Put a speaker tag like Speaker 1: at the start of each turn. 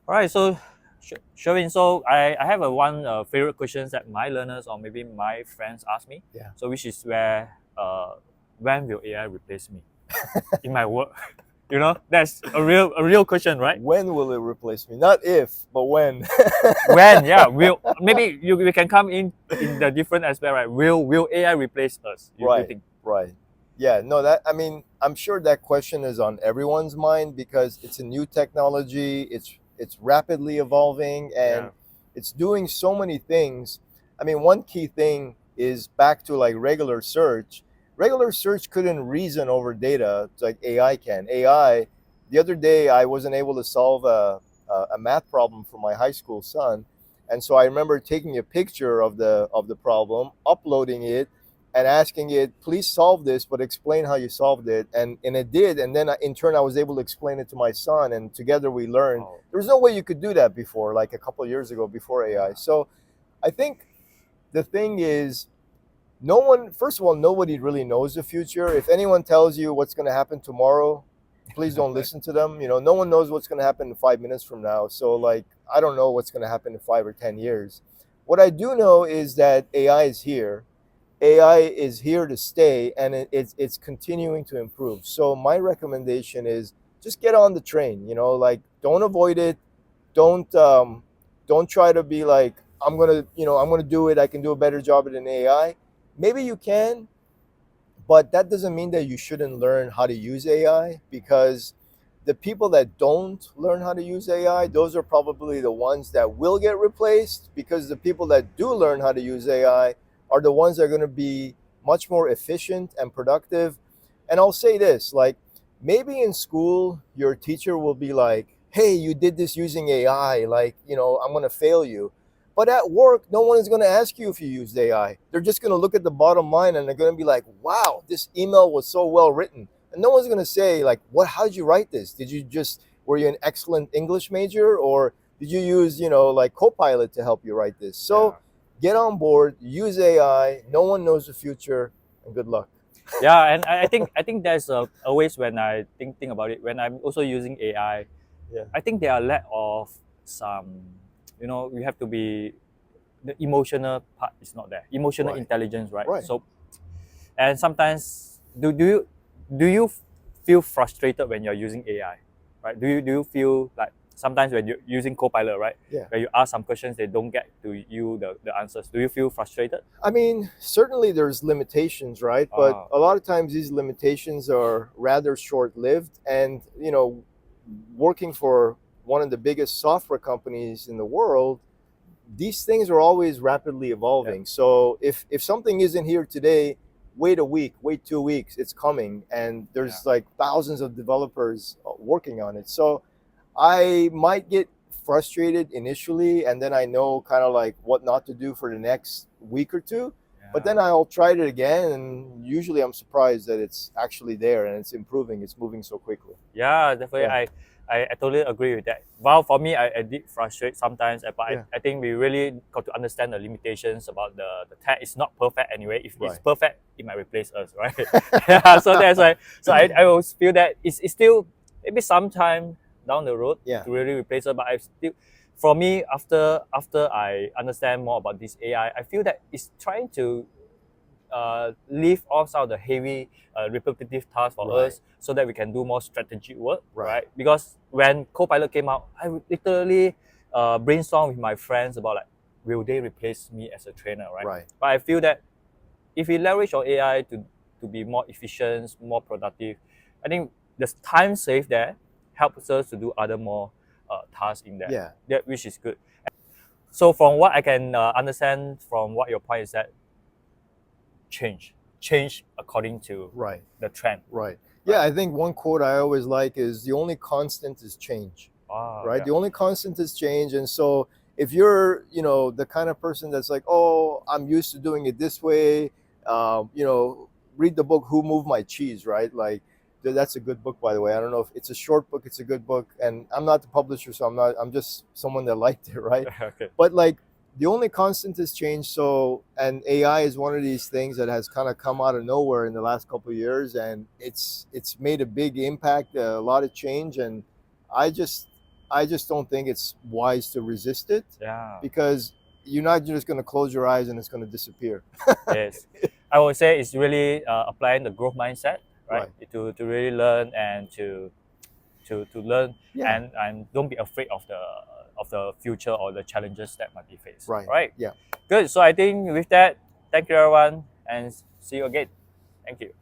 Speaker 1: All right, so Shervin, so I have one favorite questions that my learners or maybe my friends ask me.
Speaker 2: Yeah.
Speaker 1: So which is when will AI replace me in my work? You know, that's a real question, right?
Speaker 2: When will it replace me? Not if, but when.
Speaker 1: When? Yeah, will maybe we can come in the different aspect, right? Will AI replace us? You
Speaker 2: Right,
Speaker 1: think?
Speaker 2: right. Yeah, no, that, I mean, I'm sure that question is on everyone's mind because it's a new technology, it's rapidly evolving, and
Speaker 1: Yeah.
Speaker 2: it's doing so many things. I mean, one key thing is back to like regular search. Regular search couldn't reason over data like AI can. AI, the other day I wasn't able to solve a math problem for my high school son. And so I remember taking a picture of the problem, uploading it, and asking it, please solve this, but explain how you solved it. And it did. And then in turn, I was able to explain it to my son. And together we learned.
Speaker 1: Oh,
Speaker 2: There was no way you could do that before, like a couple of years ago, before AI.
Speaker 1: yeah.
Speaker 2: So I think the thing is, no one, first of all, nobody really knows the future. If anyone tells you what's going to happen tomorrow, please don't listen to them. You know, no one knows what's going to happen in 5 minutes from now. So, like, I don't know what's going to happen in 5 or 10 years. What I do know is that AI is here. AI is here to stay, and it's continuing to improve. So my recommendation is just get on the train. You know, like don't avoid it. Don't don't try to be like I'm gonna do it. I can do a better job at an AI. Maybe you can, but that doesn't mean that you shouldn't learn how to use AI because the people that don't learn how to use AI, those are probably the ones that will get replaced because the people that do learn how to use AI are the ones that are going to be much more efficient and productive. And I'll say this, like maybe in school your teacher will be like, "Hey, you did this using AI, like, I'm going to fail you." But at work, no one is going to ask you if you used AI. They're just going to look at the bottom line and they're going to be like, "Wow, this email was so well written." And no one's going to say like, "What? How did you write this? Were you an excellent English major, or did you use like Copilot to help you write this?" So get on board, use AI. No one knows the future, and good luck.
Speaker 1: Yeah, and I think there's always when I think about it, when I'm also using AI,
Speaker 2: Yeah.
Speaker 1: I think there are lack of some, you have to be, the emotional part is not there, emotional
Speaker 2: Right.
Speaker 1: intelligence, right?
Speaker 2: Right.
Speaker 1: So, and sometimes do you feel frustrated when you're using AI, right? Do you feel like sometimes when you're using Copilot, right?
Speaker 2: Yeah.
Speaker 1: Where you ask some questions, they don't get to you the answers. Do you feel frustrated?
Speaker 2: I mean, certainly there's limitations, right? But a lot of times these limitations are rather short-lived. And, working for one of the biggest software companies in the world, these things are always rapidly evolving. So if something isn't here today, wait a week, wait 2 weeks, it's coming. And there's like thousands of developers working on it. So I might get frustrated initially, and then I know kind of like what not to do for the next week or two. But then I'll try it again, and usually I'm surprised that it's actually there and it's improving. It's moving so quickly.
Speaker 1: Yeah, definitely.
Speaker 2: Yeah.
Speaker 1: I totally agree with that. Well, for me, I did frustrate sometimes, but
Speaker 2: Yeah.
Speaker 1: I think we really got to understand the limitations about the tech. It's not perfect anyway. If it's
Speaker 2: Right.
Speaker 1: perfect, it might replace us, right? Yeah, so that's why. So I always feel that it's still maybe sometime down the road
Speaker 2: Yeah.
Speaker 1: to really replace us. But I still, for me, after I understand more about this AI, I feel that it's trying to leave off some of the heavy repetitive tasks for
Speaker 2: Right.
Speaker 1: us so that we can do more strategic work,
Speaker 2: Right.
Speaker 1: right? Because when Copilot came out, I literally brainstormed with my friends about like, will they replace me as a trainer, right?
Speaker 2: Right.
Speaker 1: But I feel that if we leverage on AI to be more efficient, more productive, I think the time saved there helps us to do other more tasks in there.
Speaker 2: Yeah.
Speaker 1: That which is good. So from what I can understand from what your point is that change according to
Speaker 2: Right.
Speaker 1: the trend.
Speaker 2: Right. Yeah, I think one quote I always like is the only constant is change. Right?
Speaker 1: Yeah.
Speaker 2: The only constant is change. And so if you're, the kind of person that's like, "Oh, I'm used to doing it this way," read the book Who Moved My Cheese, right? Like that's a good book, by the way. I don't know if it's a short book, it's a good book. And I'm not the publisher, so I'm just someone that liked it, right?
Speaker 1: Okay.
Speaker 2: But like the only constant is change. So, and AI is one of these things that has kind of come out of nowhere in the last couple of years, and it's made a big impact, a lot of change. And I just I just don't think it's wise to resist it.
Speaker 1: Yeah.
Speaker 2: Because you're not just going to close your eyes and it's going to disappear.
Speaker 1: Yes. I would say it's really applying the growth mindset, right?
Speaker 2: Right.
Speaker 1: To really learn and to learn,
Speaker 2: Yeah.
Speaker 1: and don't be afraid of the future or the challenges that might be faced.
Speaker 2: Right.
Speaker 1: Right.
Speaker 2: Yeah.
Speaker 1: Good. So I think with that, thank you everyone, and see you again. Thank you.